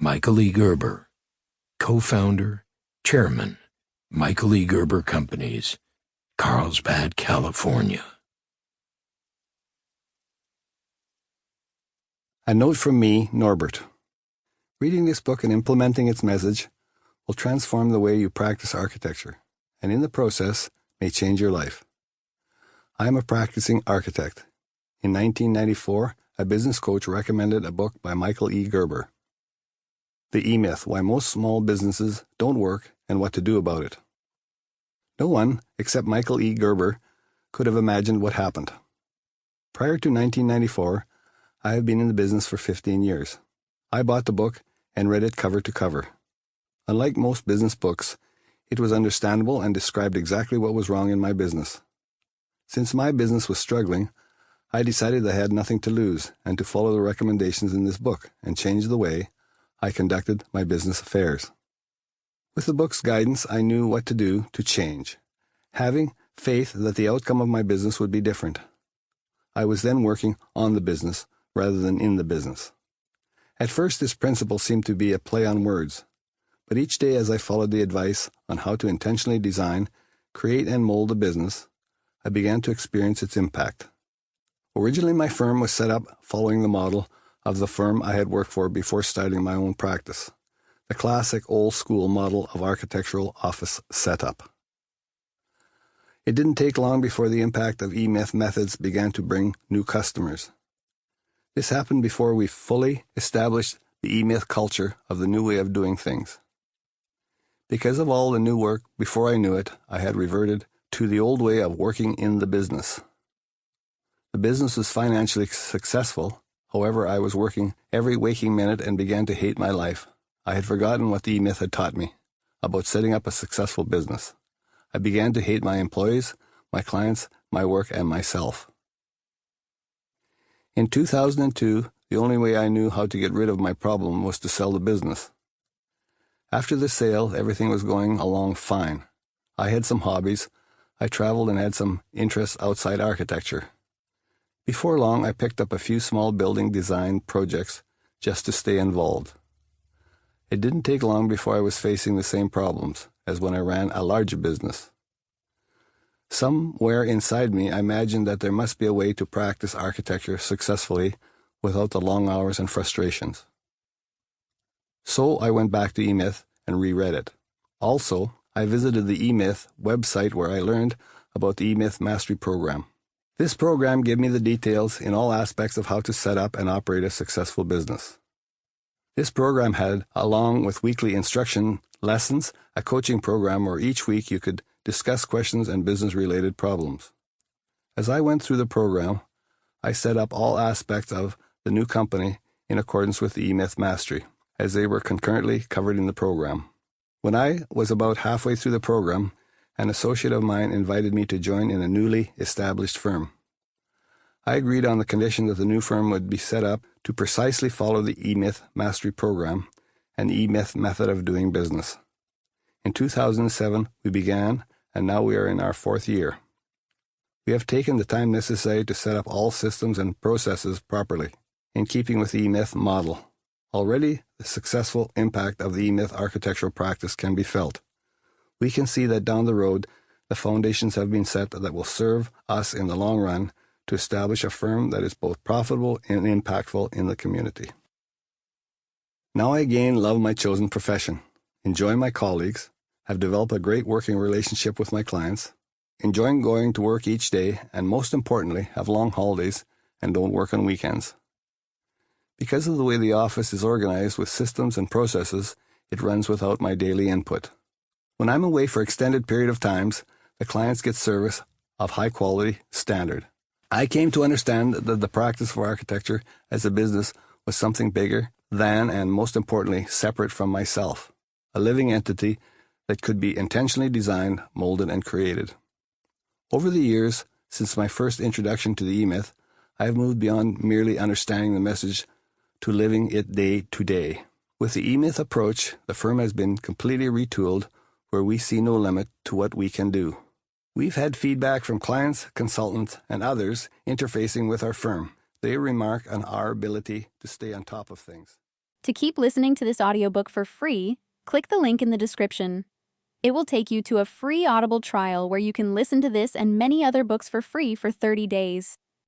Michael E. Gerber, co-founder, chairman, Michael E. Gerber Companies, Carlsbad, California. A note from me, Norbert. Reading this book and implementing its message will transform the way you practice architecture, and in the process may change your life. I am a practicing architect. In 1994, a business coach recommended a book by Michael E. Gerber, The E-Myth: Why Most Small Businesses Don't Work and What to Do About It. No one, except Michael E. Gerber, could have imagined what happened. Prior to 1994, I have been in the business for 15 years. I bought the book and read it cover to cover. Unlike most business books, it was understandable and described exactly what was wrong in my business. Since my business was struggling, I decided I had nothing to lose and to follow the recommendations in this book and change the way I conducted my business affairs. With the book's guidance, I knew what to do to change, having faith that the outcome of my business would be different. I was then working on the business rather than in the business. At first, this principle seemed to be a play on words, but each day as I followed the advice on how to intentionally design, create, and mold a business, I began to experience its impact. Originally, my firm was set up following the model of the firm I had worked for before starting my own practice, the classic old-school model of architectural office setup. It didn't take long before the impact of E-Myth methods began to bring new customers. This happened before we fully established the E-Myth culture of the new way of doing things. Because of all the new work, before I knew it, I had reverted to the old way of working in the business. The business was financially successful. However, I was working every waking minute and began to hate my life. I had forgotten what the E-Myth had taught me about setting up a successful business. I began to hate my employees, my clients, my work, and myself. In 2002, the only way I knew how to get rid of my problem was to sell the business. After the sale, everything was going along fine. I had some hobbies. I traveled and had some interests outside architecture. Before long, I picked up a few small building design projects just to stay involved. It didn't take long before I was facing the same problems as when I ran a larger business. Somewhere inside me, I imagined that there must be a way to practice architecture successfully without the long hours and frustrations. So I went back to E-Myth and reread it. Also, I visited the E-Myth website where I learned about the E-Myth Mastery Program. This program gave me the details in all aspects of how to set up and operate a successful business. This program had, along with weekly instruction lessons, a coaching program where each week you could discuss questions and business-related problems. As I went through the program, I set up all aspects of the new company in accordance with the E-Myth Mastery, as they were concurrently covered in the program. When I was about halfway through the program, an associate of mine invited me to join in a newly established firm. I agreed on the condition that the new firm would be set up to precisely follow the E-Myth Mastery Program and the E-Myth method of doing business. In 2007, we began, and now we are in our 4th year. We have taken the time necessary to set up all systems and processes properly, in keeping with the E-Myth model. Already, the successful impact of the E-Myth architectural practice can be felt. We can see that down the road, the foundations have been set that will serve us in the long run to establish a firm that is both profitable and impactful in the community. Now I again love my chosen profession, enjoy my colleagues, have developed a great working relationship with my clients, enjoying going to work each day, and most importantly, have long holidays and don't work on weekends. Because of the way the office is organized with systems and processes, it runs without my daily input. When I'm away for extended period of times, the clients get service of high quality standard. I came to understand that the practice of architecture as a business was something bigger than, and most importantly, separate from myself, a living entity that could be intentionally designed, molded, and created. Over the years, since my first introduction to the E-Myth, I have moved beyond merely understanding the message to living it day to day. With the E-Myth approach, the firm has been completely retooled where we see no limit to what we can do. We've had feedback from clients, consultants, and others interfacing with our firm. They remark on our ability to stay on top of things. To keep listening to this audiobook for free, click the link in the description. It will take you to a free Audible trial where you can listen to this and many other books for free for 30 days.